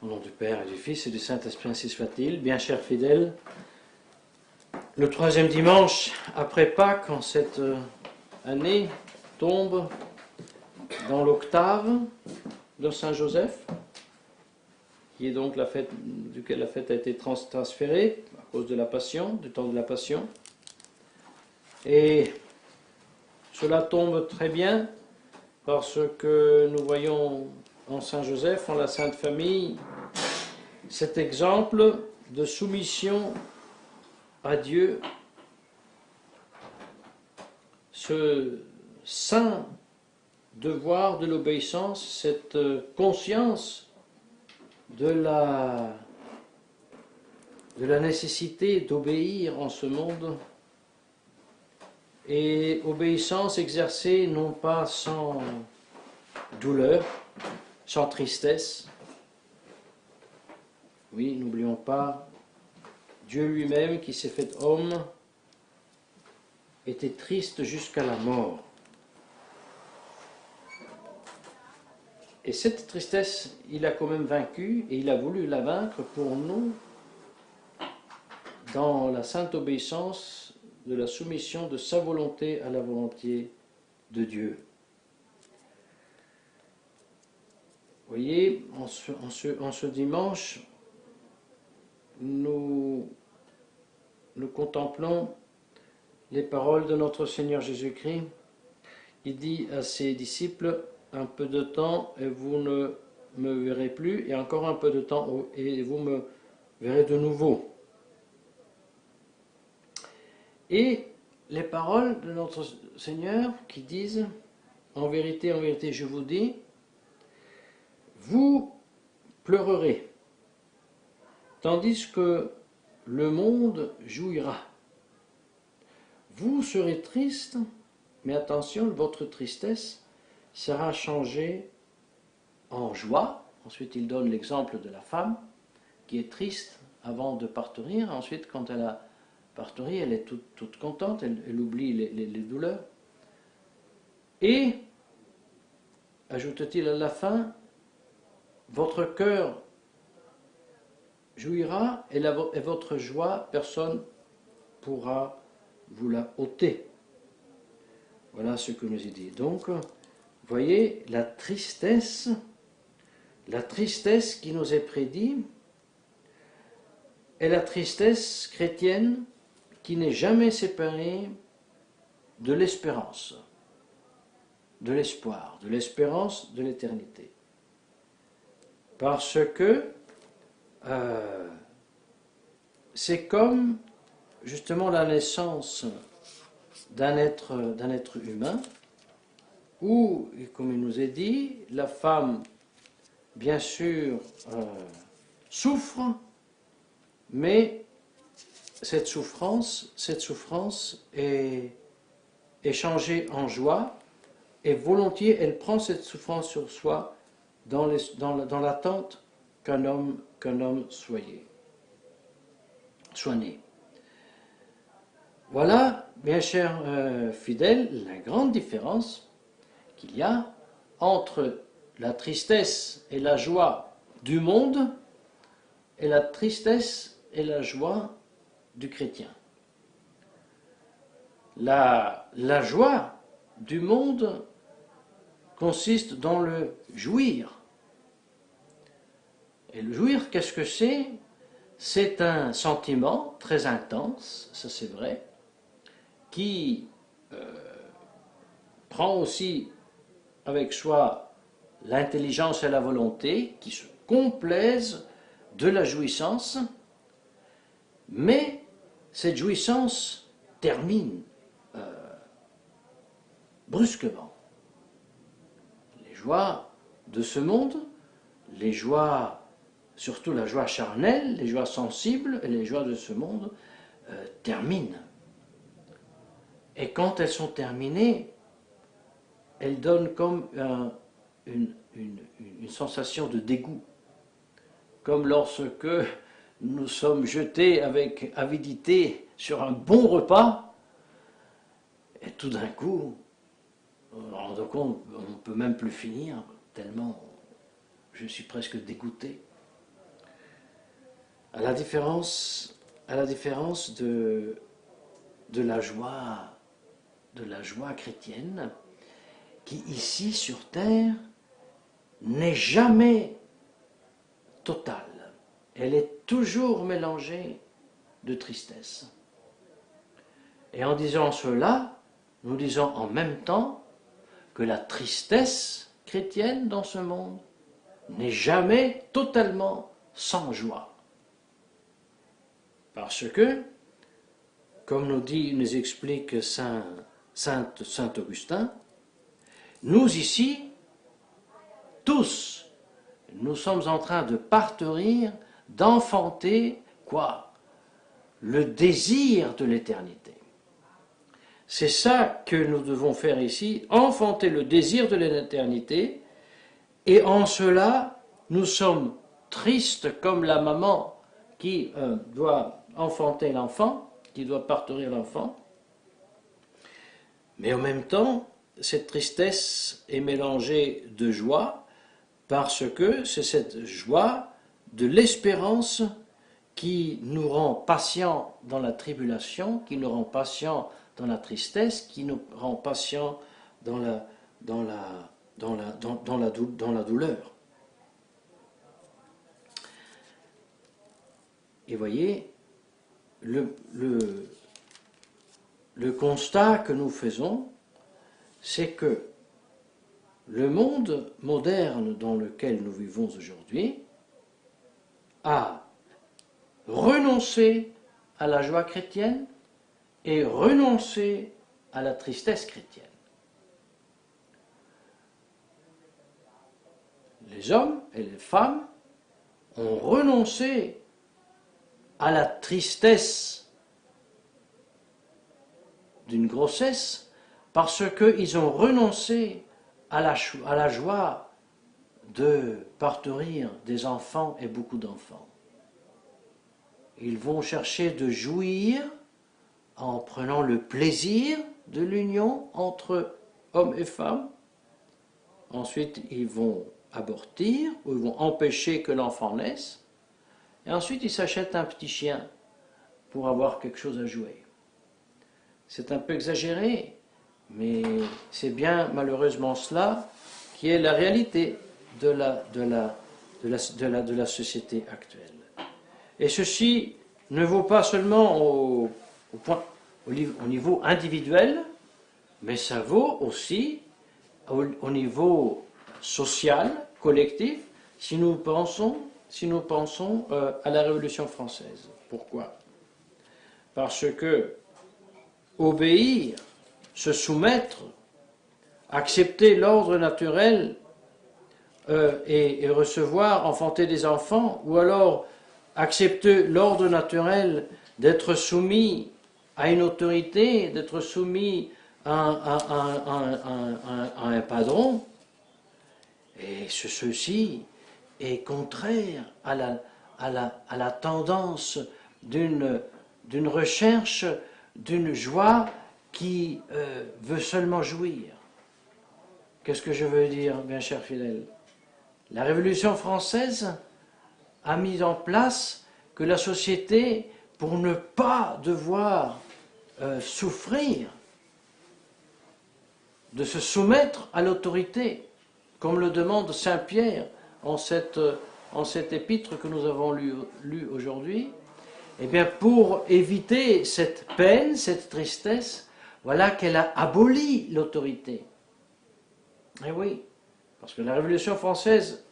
Au nom du Père et du Fils et du Saint-Esprit, ainsi soit-il. Bien chers fidèles, le troisième dimanche après Pâques, en cette année, tombe dans l'octave de Saint-Joseph, qui est donc la fête duquel la fête a été transférée à cause de la Passion, du temps de la Passion. Et cela tombe très bien parce que nous voyons en Saint-Joseph, en la Sainte Famille, cet exemple de soumission à Dieu, ce saint devoir de l'obéissance, cette conscience de la nécessité d'obéir en ce monde, et obéissance exercée non pas sans douleur, sans tristesse. Oui, n'oublions pas, Dieu lui-même qui s'est fait homme était triste jusqu'à la mort. Et cette tristesse, il a quand même vaincu, et il a voulu la vaincre pour nous dans la sainte obéissance de la soumission de sa volonté à la volonté de Dieu. Vous voyez, en ce dimanche, nous contemplons les paroles de notre Seigneur Jésus-Christ. Il dit à ses disciples, un peu de temps et vous ne me verrez plus, et encore un peu de temps et vous me verrez de nouveau. Et les paroles de notre Seigneur qui disent, en vérité, je vous dis, vous pleurerez, tandis que le monde jouira. Vous serez triste, mais attention, votre tristesse sera changée en joie. Ensuite, il donne l'exemple de la femme qui est triste avant de partir. Ensuite, quand elle a parturi, elle est toute contente, elle oublie les douleurs. Et, ajoute-t-il à la fin, votre cœur jouira et votre joie, personne pourra vous la ôter. Voilà ce que nous est dit. Donc, voyez, la tristesse qui nous est prédite est la tristesse chrétienne qui n'est jamais séparée de l'espérance, de l'espoir, de l'espérance de l'éternité. Parce que c'est comme justement la naissance d'un être humain, où, comme il nous est dit, la femme, bien sûr, souffre, mais cette souffrance est changée en joie, et volontiers, elle prend cette souffrance sur soi dans l'attente qu'un homme soit né. Voilà, bien chers fidèles, la grande différence qu'il y a entre la tristesse et la joie du monde et la tristesse et la joie du chrétien. La joie du monde consiste dans le jouir. Et le jouir, qu'est-ce que c'est ? C'est un sentiment très intense, ça c'est vrai, qui prend aussi avec soi l'intelligence et la volonté, qui se complaisent de la jouissance, mais cette jouissance termine brusquement. Les joies de ce monde, les joies, surtout la joie charnelle, les joies sensibles et les joies de ce monde terminent. Et quand elles sont terminées, elles donnent comme une sensation de dégoût. Comme lorsque nous sommes jetés avec avidité sur un bon repas, et tout d'un coup, on se rend compte, on ne peut même plus finir, tellement je suis presque dégoûté. À la différence de la joie chrétienne, qui ici sur terre n'est jamais totale. Elle est toujours mélangée de tristesse. Et en disant cela, nous disons en même temps que la tristesse chrétienne dans ce monde n'est jamais totalement sans joie. Parce que, comme nous explique Saint Augustin, nous ici, tous, nous sommes en train de partenir, d'enfanter quoi? Le désir de l'éternité. C'est ça que nous devons faire ici, enfanter le désir de l'éternité, et en cela, nous sommes tristes comme la maman qui doit enfanter l'enfant, qui doit partenir l'enfant, mais en même temps, cette tristesse est mélangée de joie, parce que c'est cette joie de l'espérance qui nous rend patients dans la tribulation, qui nous rend patients dans la tristesse, qui nous rend patients dans la douleur. Et voyez, le constat que nous faisons, c'est que le monde moderne dans lequel nous vivons aujourd'hui a renoncé à la joie chrétienne et renoncé à la tristesse chrétienne. Les hommes et les femmes ont renoncé à la tristesse d'une grossesse parce qu'ils ont renoncé à la joie de partenir des enfants et beaucoup d'enfants. Ils vont chercher de jouir en prenant le plaisir de l'union entre hommes et femmes. Ensuite, ils vont abortir ou ils vont empêcher que l'enfant naisse. Et ensuite, ils s'achètent un petit chien pour avoir quelque chose à jouer. C'est un peu exagéré, mais c'est bien malheureusement cela qui est la réalité de la société actuelle. Et ceci ne vaut pas seulement au niveau individuel, mais ça vaut aussi au niveau social, collectif, si nous pensons à la Révolution française. Pourquoi? Parce que obéir, se soumettre, accepter l'ordre naturel et recevoir, enfanter des enfants, ou alors accepter l'ordre naturel d'être soumis à une autorité, d'être soumis à un padron, et ceci est contraire à la tendance d'une recherche, d'une joie qui veut seulement jouir. Qu'est-ce que je veux dire, bien chers fidèles? La Révolution française a mis en place que la société, pour ne pas devoir souffrir, de se soumettre à l'autorité, comme le demande Saint Pierre en cette épître que nous avons lu aujourd'hui, eh bien pour éviter cette peine, cette tristesse, voilà qu'elle a aboli l'autorité. Eh oui, parce que la Révolution française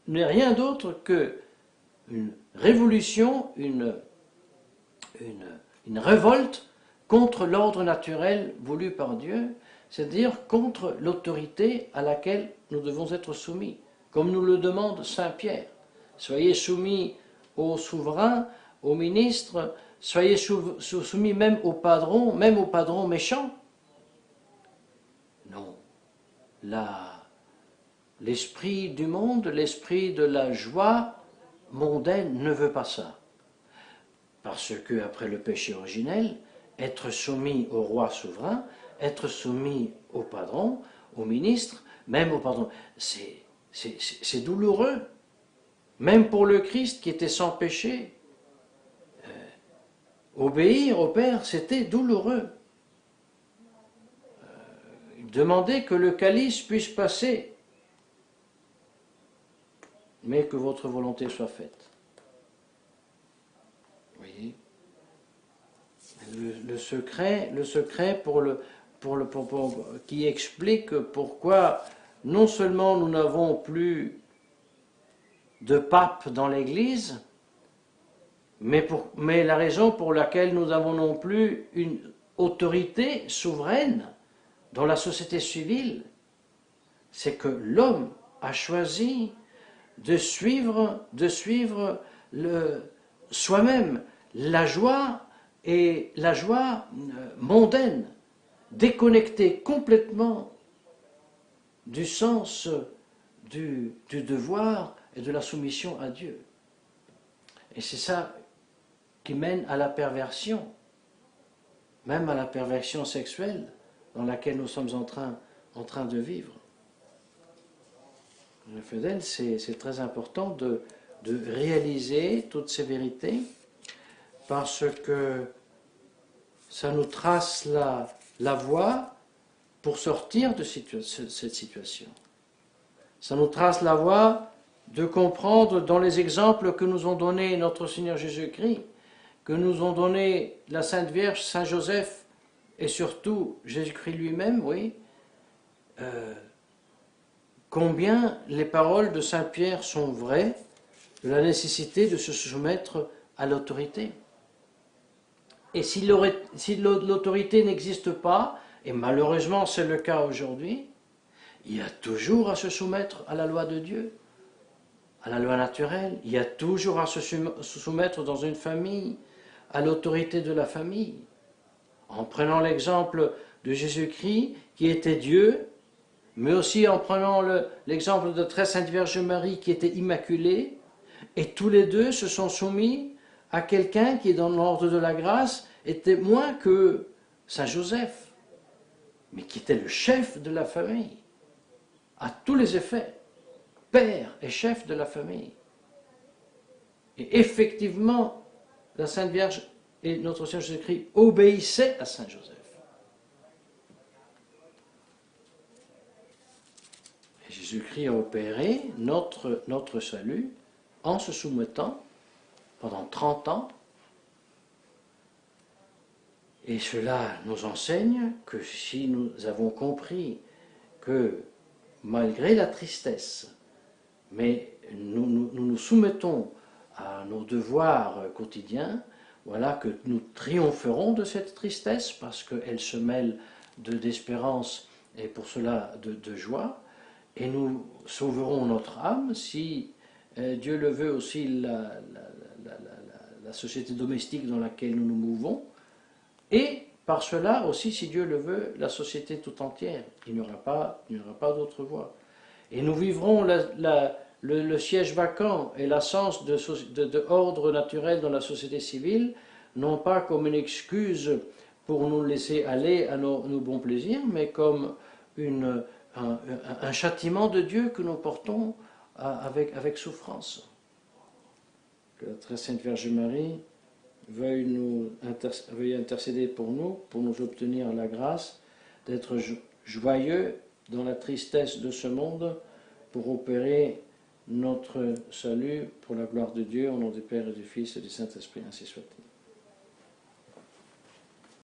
n'est rien d'autre qu'une révolution, une révolte contre l'ordre naturel voulu par Dieu, c'est-à-dire contre l'autorité à laquelle nous devons être soumis, comme nous le demande Saint Pierre. Soyez soumis aux souverains, aux ministres, soyez soumis même aux padrons méchants. Non. L'esprit du monde, l'esprit de la joie mondaine ne veut pas ça. Parce que, après le péché originel, être soumis au roi souverain, être soumis au padron, au ministre, même au padron, c'est douloureux. Même pour le Christ qui était sans péché, obéir au Père, c'était douloureux. Il demandait que le calice puisse passer, mais que votre volonté soit faite. Vous voyez, le secret qui explique pourquoi non seulement nous n'avons plus de pape dans l'Église, mais la raison pour laquelle nous n'avons non plus une autorité souveraine dans la société civile, c'est que l'homme a choisi de suivre soi-même la joie et la joie mondaine, déconnectée complètement du sens du devoir et de la soumission à Dieu. Et c'est ça qui mène à la perversion, même à la perversion sexuelle dans laquelle nous sommes en train de vivre. Le fidèle, c'est très important de réaliser toutes ces vérités parce que ça nous trace la voie pour sortir de cette situation. Ça nous trace la voie de comprendre dans les exemples que nous ont donnés notre Seigneur Jésus-Christ, que nous ont donné la Sainte Vierge, Saint Joseph et surtout Jésus-Christ lui-même, oui, combien les paroles de Saint Pierre sont vraies, de la nécessité de se soumettre à l'autorité. Et si l'autorité n'existe pas, et malheureusement c'est le cas aujourd'hui, il y a toujours à se soumettre à la loi de Dieu, à la loi naturelle. Il y a toujours à se soumettre dans une famille à l'autorité de la famille. En prenant l'exemple de Jésus-Christ qui était Dieu, mais aussi en prenant l'exemple de très Sainte Vierge Marie qui était immaculée, et tous les deux se sont soumis à quelqu'un qui, dans l'ordre de la grâce, était moins que Saint Joseph, mais qui était le chef de la famille, à tous les effets, père et chef de la famille. Et effectivement, la Sainte Vierge et notre Seigneur Jésus-Christ obéissaient à Saint Joseph. Et Jésus-Christ a opéré notre salut en se soumettant pendant 30 ans. Et cela nous enseigne que si nous avons compris que malgré la tristesse, mais nous soumettons à nos devoirs quotidiens, voilà que nous triompherons de cette tristesse parce qu'elle se mêle d'espérance et pour cela de joie, et nous sauverons notre âme si Dieu le veut aussi la société domestique dans laquelle nous nous mouvons, et par cela aussi, si Dieu le veut, la société tout entière. Il n'y aura pas d'autre voie. Et nous vivrons le siège vacant et l'absence de ordre naturel dans la société civile, non pas comme une excuse pour nous laisser aller à nos bons plaisirs, mais comme un châtiment de Dieu que nous portons avec souffrance. Que la très sainte Vierge Marie veuille intercéder pour nous obtenir la grâce d'être joyeux dans la tristesse de ce monde, pour opérer notre salut pour la gloire de Dieu, au nom du Père et du Fils et du Saint-Esprit, ainsi soit-il.